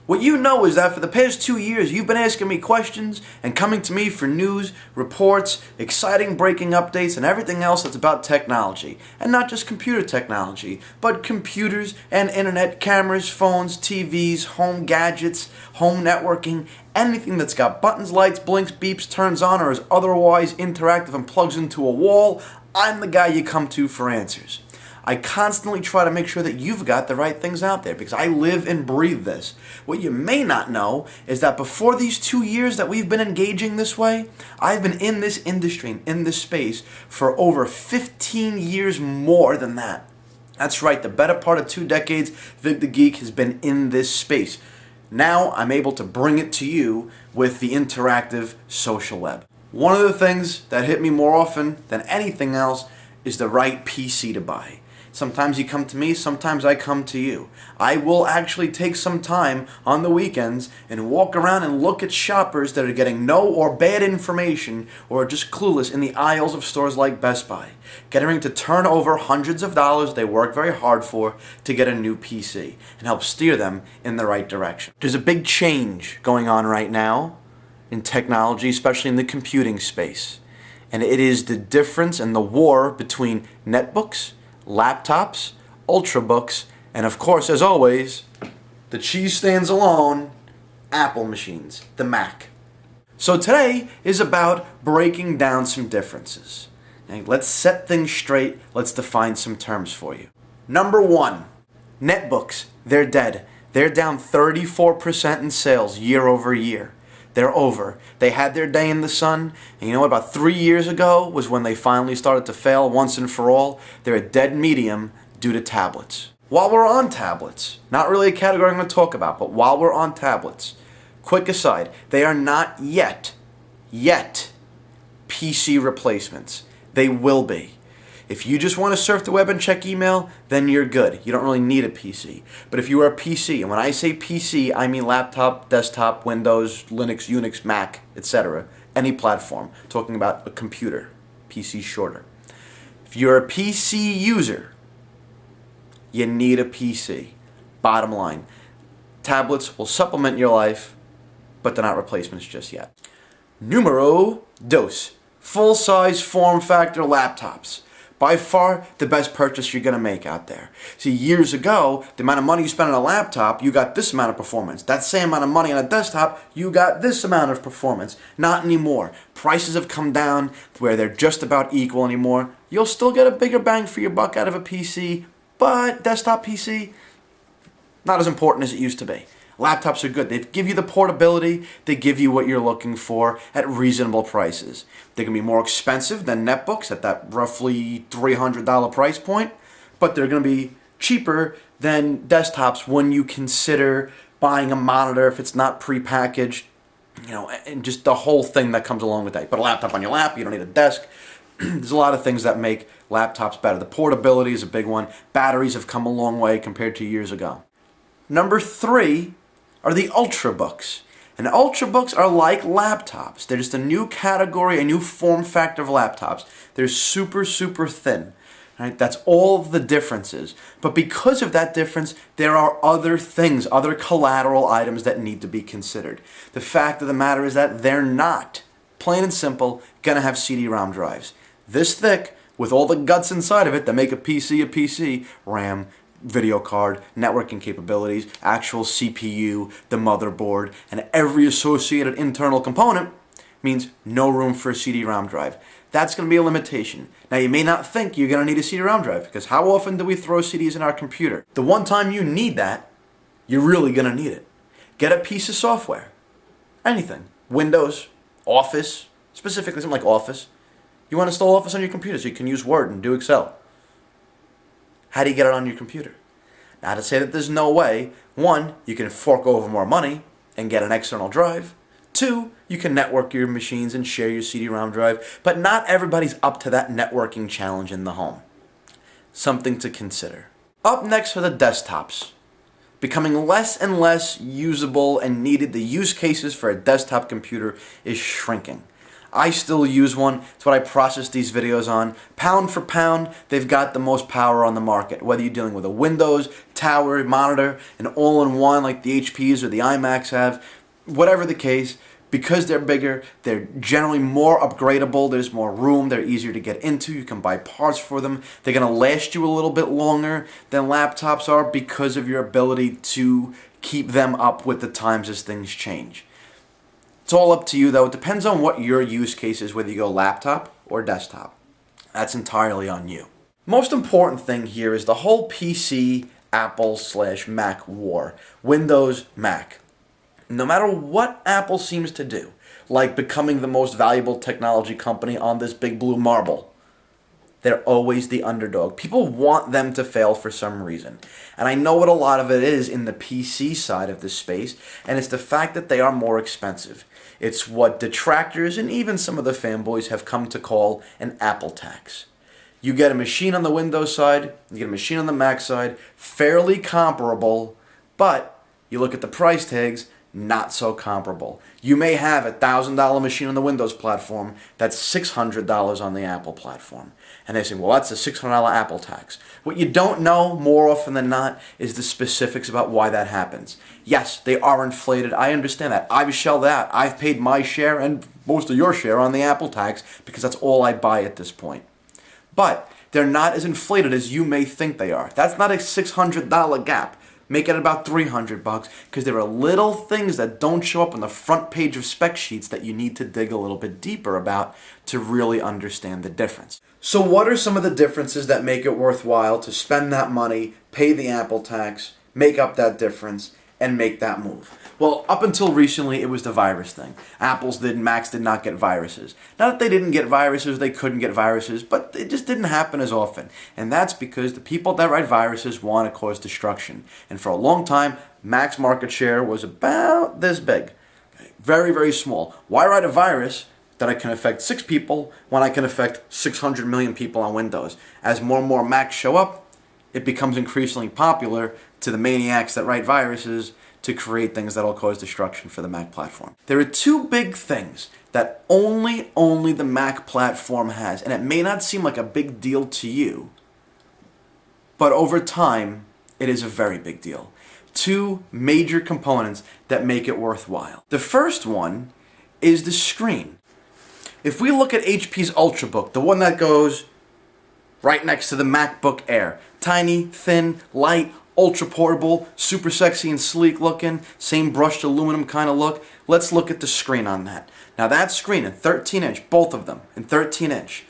What you know is that for the past 2 years, you've been asking me questions and coming to me for news, reports, exciting breaking updates, and everything else that's about technology. And not just computer technology, but computers and internet, cameras, phones, TVs, home gadgets, home networking, anything that's got buttons, lights, blinks, beeps, turns on, or is otherwise interactive and plugs into a wall. I'm the guy you come to for answers. I constantly try to make sure that you've got the right things out there because I live and breathe this. What you may not know is that before these 2 years that we've been engaging this way, I've been in this industry and in this space for over 15 years more than that. That's right, the better part of 2 decades, Vic the Geek has been in this space. Now I'm able to bring it to you with the interactive social web. One of the things that hit me more often than anything else is the right PC to buy. Sometimes you come to me, sometimes I come to you. I will actually take some time on the weekends and walk around and look at shoppers that are getting no or bad information or are just clueless in the aisles of stores like Best Buy, getting ready to turn over hundreds of dollars they work very hard for to get a new PC and help steer them in the right direction. There's a big change going on right now in technology, especially in the computing space. And it is the difference and the war between netbooks, laptops, ultrabooks, and of course, as always, the cheese stands alone, Apple machines, the Mac. So today is about breaking down some differences. Okay, let's set things straight. Let's define some terms for you. Number 1, netbooks, they're dead. They're down 34% in sales year over year. They're over. They had their day in the sun, and you know what, about 3 years ago was when they finally started to fail once and for all. They're a dead medium due to tablets. While we're on tablets, not really a category I'm going to talk about, but while we're on tablets, quick aside, they are not yet PC replacements. They will be. If you just want to surf the web and check email, then you're good. You don't really need a PC. But if you are a PC, and when I say PC, I mean laptop, desktop, Windows, Linux, Unix, Mac, etc. Any platform. Talking about a computer. PC shorter. If you're a PC user, you need a PC. Bottom line. Tablets will supplement your life, but they're not replacements just yet. Numero dos. Full-size form factor laptops. By far, the best purchase you're going to make out there. See, years ago, the amount of money you spent on a laptop, you got this amount of performance. That same amount of money on a desktop, you got this amount of performance. Not anymore. Prices have come down where they're just about equal anymore. You'll still get a bigger bang for your buck out of a PC, but desktop PC, not as important as it used to be. Laptops are good. They give you the portability. They give you what you're looking for at reasonable prices. They can be more expensive than netbooks at that roughly $300 price point, but they're going to be cheaper than desktops when you consider buying a monitor if it's not prepackaged, and just the whole thing that comes along with that. You put a laptop on your lap, you don't need a desk. There's a lot of things that make laptops better. The portability is a big one. Batteries have come a long way compared to years ago. Number 3 are the ultrabooks. And ultrabooks are like laptops. They're just a new category, a new form factor of laptops. They're super, super thin. Right? That's all the differences. But because of that difference, there are other things, other collateral items that need to be considered. The fact of the matter is that they're not, plain and simple, going to have CD-ROM drives. This thick, with all the guts inside of it that make a PC, RAM, video card, networking capabilities, actual CPU, the motherboard, and every associated internal component means no room for a CD-ROM drive. That's going to be a limitation. Now, you may not think you're going to need a CD-ROM drive because how often do we throw CDs in our computer? The one time you need that, you're really going to need it. Get a piece of software. Anything. Windows, Office, specifically something like Office. You want to install Office on your computer so you can use Word and do Excel. How do you get it on your computer? Now, to say that there's no way, 1, you can fork over more money and get an external drive. 2, you can network your machines and share your CD-ROM drive, but not everybody's up to that networking challenge in the home. Something to consider. Up next are the desktops. Becoming less and less usable and needed, the use cases for a desktop computer is shrinking. I still use one. It's what I process these videos on. Pound for pound, they've got the most power on the market. Whether you're dealing with a Windows, tower, monitor, an all-in-one like the HPs or the iMacs have, whatever the case, because they're bigger, they're generally more upgradable, there's more room, they're easier to get into, you can buy parts for them, they're going to last you a little bit longer than laptops are because of your ability to keep them up with the times as things change. It's all up to you though, it depends on what your use case is, whether you go laptop or desktop. That's entirely on you. Most important thing here is the whole PC, Apple/Mac war. Windows, Mac. No matter what Apple seems to do, like becoming the most valuable technology company on this big blue marble, they're always the underdog. People want them to fail for some reason. And I know what a lot of it is in the PC side of this space, and it's the fact that they are more expensive. It's what detractors and even some of the fanboys have come to call an Apple tax. You get a machine on the Windows side, you get a machine on the Mac side, fairly comparable, but you look at the price tags, not so comparable. You may have a $1,000 machine on the Windows platform that's $600 on the Apple platform. And they say, well, that's a $600 Apple tax. What you don't know, more often than not, is the specifics about why that happens. Yes, they are inflated. I understand that. I've shelled out. I've paid my share and most of your share on the Apple tax because that's all I buy at this point. But they're not as inflated as you may think they are. That's not a $600 gap. Make it about $300 because there are little things that don't show up on the front page of spec sheets that you need to dig a little bit deeper about to really understand the difference. So what are some of the differences that make it worthwhile to spend that money, pay the Apple tax, make up that difference, and make that move? Well, up until recently, it was the virus thing. Macs did not get viruses. Not that they didn't get viruses, they couldn't get viruses, but it just didn't happen as often. And that's because the people that write viruses want to cause destruction. And for a long time, Mac's market share was about this big. Very, very small. Why write a virus that I can affect 6 people when I can affect 600 million people on Windows? As more and more Macs show up, it becomes increasingly popular to the maniacs that write viruses to create things that will cause destruction for the Mac platform. There are 2 big things that only the Mac platform has, and it may not seem like a big deal to you, but over time, it is a very big deal. 2 major components that make it worthwhile. The first one is the screen. If we look at HP's Ultrabook, the one that goes right next to the MacBook Air, tiny, thin, light, ultra portable, super sexy and sleek looking, same brushed aluminum kind of look. Let's look at the screen on that. Now that screen in 13-inch, both of them in 13-inch.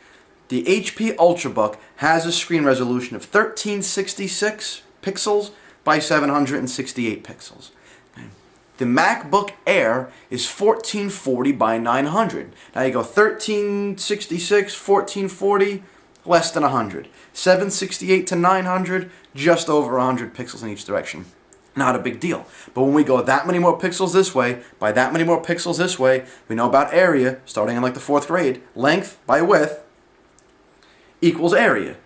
The HP Ultrabook has a screen resolution of 1366 pixels by 768 pixels. The MacBook Air is 1440 by 900. Now you go 1366, 1440, less than 100. 768 to 900, just over 100 pixels in each direction. Not a big deal. But when we go that many more pixels this way, by that many more pixels this way, we know about area, starting in like the 4th grade. Length by width equals area.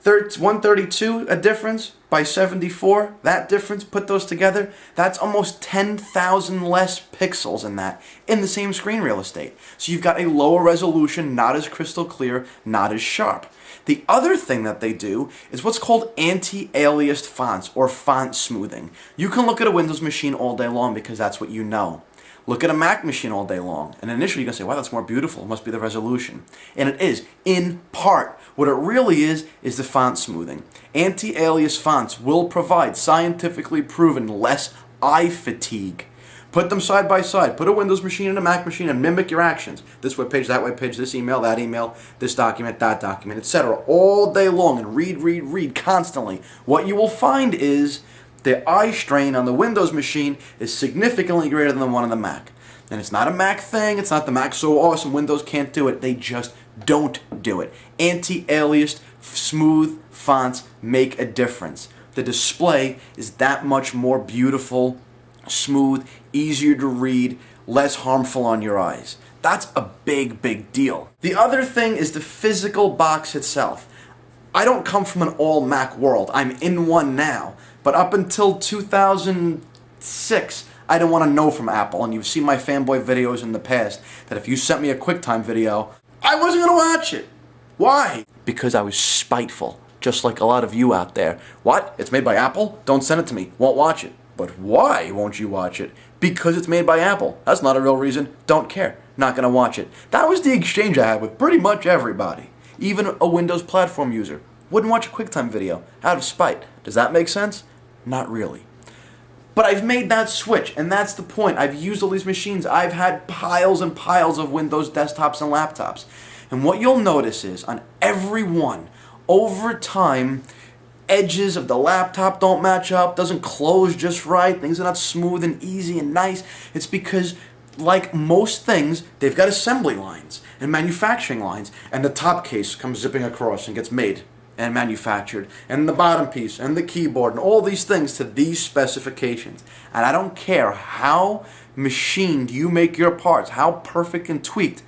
132, a difference by 74, that difference, put those together, that's almost 10,000 less pixels in that, in the same screen real estate. So you've got a lower resolution, not as crystal clear, not as sharp. The other thing that they do is what's called anti-alias fonts, or font smoothing. You can look at a Windows machine all day long because that's what you know. Look at a Mac machine all day long, and initially you're going to say, wow, that's more beautiful, it must be the resolution. And it is, in part. What it really is the font smoothing. Anti-alias fonts will provide scientifically proven less eye fatigue. Put them side by side. Put a Windows machine and a Mac machine and mimic your actions. This web page, that web page, this email, that email, this document, that document, etc. all day long and read constantly. What you will find is the eye strain on the Windows machine is significantly greater than the one on the Mac. And it's not a Mac thing, it's not the Mac so awesome, Windows can't do it. They just don't do it. Anti-aliased, smooth fonts make a difference. The display is that much more beautiful, smooth, easier to read, less harmful on your eyes. That's a big deal. The other thing is the physical box itself. I don't come from an all-Mac world. I'm in one now. But up until 2006, I didn't want to know from Apple, and you've seen my fanboy videos in the past, that if you sent me a QuickTime video, I wasn't going to watch it. Why? Because I was spiteful, just like a lot of you out there. What? It's made by Apple? Don't send it to me. Won't watch it. But why won't you watch it? Because it's made by Apple. That's not a real reason. Don't care. Not going to watch it. That was the exchange I had with pretty much everybody. Even a Windows platform user wouldn't watch a QuickTime video out of spite. Does that make sense? Not really. But I've made that switch, and that's the point. I've used all these machines. I've had piles and piles of Windows desktops and laptops. And what you'll notice is, on every one, over time, edges of the laptop don't match up, doesn't close just right, things are not smooth and easy and nice. It's because, like most things, they've got assembly lines and manufacturing lines, and the top case comes zipping across and gets made and manufactured, and the bottom piece and the keyboard and all these things to these specifications. And I don't care how machined you make your parts, how perfect and tweaked,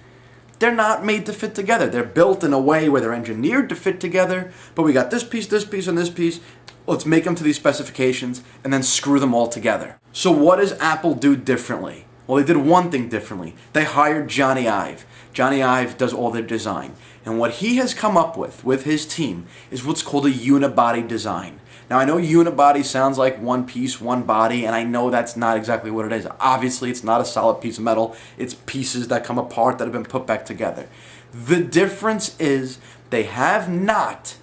they're not made to fit together. They're built in a way where they're engineered to fit together, but we got this piece, and this piece. Let's make them to these specifications and then screw them all together. So what does Apple do differently? Well, they did one thing differently. They hired Johnny Ive. Johnny Ive does all their design. And what he has come up with his team, is what's called a unibody design. Now, I know unibody sounds like one piece, one body, and I know that's not exactly what it is. Obviously, it's not a solid piece of metal. It's pieces that come apart that have been put back together. The difference is they have not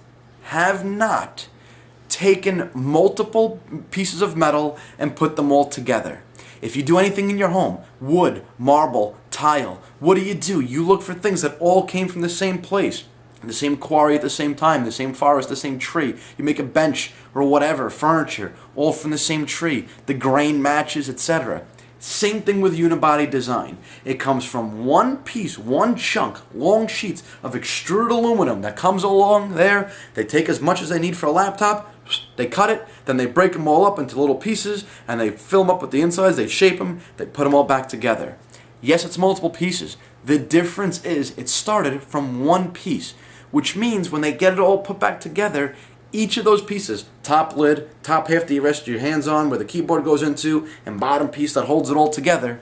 taken multiple pieces of metal and put them all together. If you do anything in your home, wood, marble, tile, what do? You look for things that all came from the same place, the same quarry at the same time, the same forest, the same tree. You make a bench or whatever, furniture, all from the same tree. The grain matches, etc. Same thing with unibody design. It comes from one piece, one chunk, long sheets of extruded aluminum that comes along there. They take as much as they need for a laptop, they cut it, then they break them all up into little pieces, and they fill them up with the insides, they shape them, they put them all back together. Yes, it's multiple pieces. The difference is it started from one piece, which means when they get it all put back together, each of those pieces, top lid, top half that you rest your hands on where the keyboard goes into, and bottom piece that holds it all together,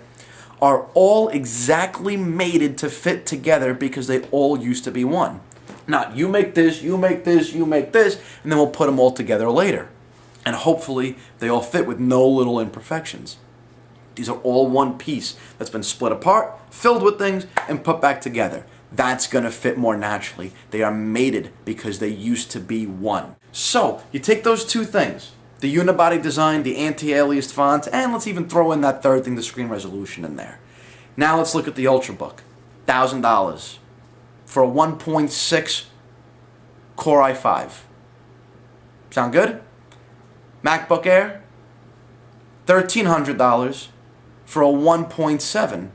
are all exactly mated to fit together because they all used to be one. Not you make this, you make this, you make this, and then we'll put them all together later. And hopefully they all fit with no little imperfections. These are all one piece that's been split apart, filled with things, and put back together. That's going to fit more naturally. They are mated because they used to be one. So, you take those two things, the unibody design, the anti-alias font, and let's even throw in that third thing, the screen resolution in there. Now let's look at the ultrabook. $1,000 for a 1.6 Core i5. Sound good? MacBook Air, $1,300 for a 1.7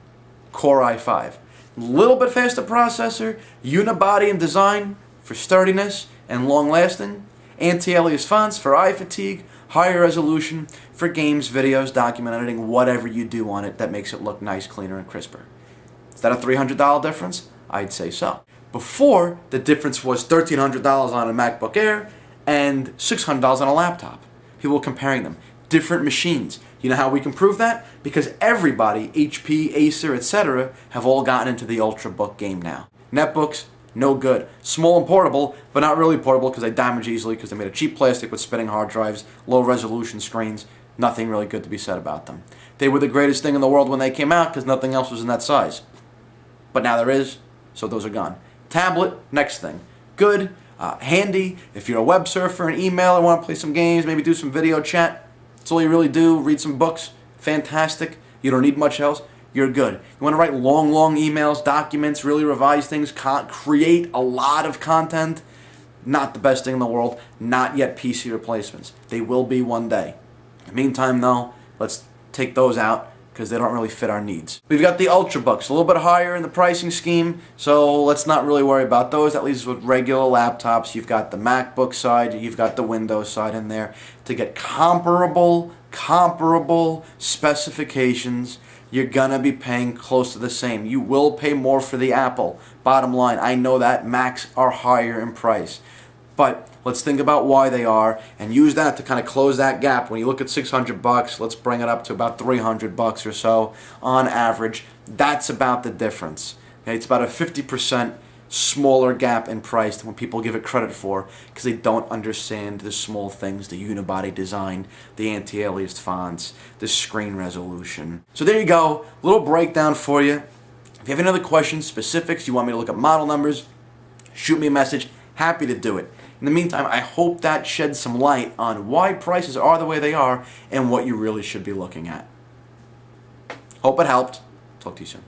Core i5. Little bit faster processor, unibody and design for sturdiness and long lasting, anti-alias fonts for eye fatigue, higher resolution for games, videos, document editing, whatever you do on it that makes it look nice, cleaner, and crisper. Is that a $300 difference? I'd say so. Before, the difference was $1,300 on a MacBook Air and $600 on a laptop. People were comparing them. Different machines. You know how we can prove that? Because everybody, HP, Acer, etc., have all gotten into the ultrabook game now. Netbooks, no good. Small and portable, but not really portable because they damage easily because they made of cheap plastic with spinning hard drives, low resolution screens. Nothing really good to be said about them. They were the greatest thing in the world when they came out because nothing else was in that size. But now there is, so those are gone. Tablet, next thing. Good, handy. If you're a web surfer, an emailer, want to play some games, maybe do some video chat, that's all you really do. Read some books, fantastic. You don't need much else. You're good. You want to write long emails, documents, really revise things, create a lot of content. Not the best thing in the world. Not yet PC replacements. They will be one day. In the meantime, though, let's take those out because they don't really fit our needs. We've got the ultrabooks, a little bit higher in the pricing scheme, so let's not really worry about those. At least with regular laptops, you've got the MacBook side, you've got the Windows side in there. To get comparable specifications, you're gonna be paying close to the same. You will pay more for the Apple. Bottom line, I know that Macs are higher in price. But let's think about why they are and use that to kind of close that gap. When you look at $600, let's bring it up to about $300 or so on average. That's about the difference. Okay? It's about a 50% smaller gap in price than what people give it credit for, because they don't understand the small things, the unibody design, the anti-alias fonts, the screen resolution. So there you go, a little breakdown for you. If you have any other questions, specifics, you want me to look up model numbers, shoot me a message. Happy to do it. In the meantime, I hope that sheds some light on why prices are the way they are and what you really should be looking at. Hope it helped. Talk to you soon.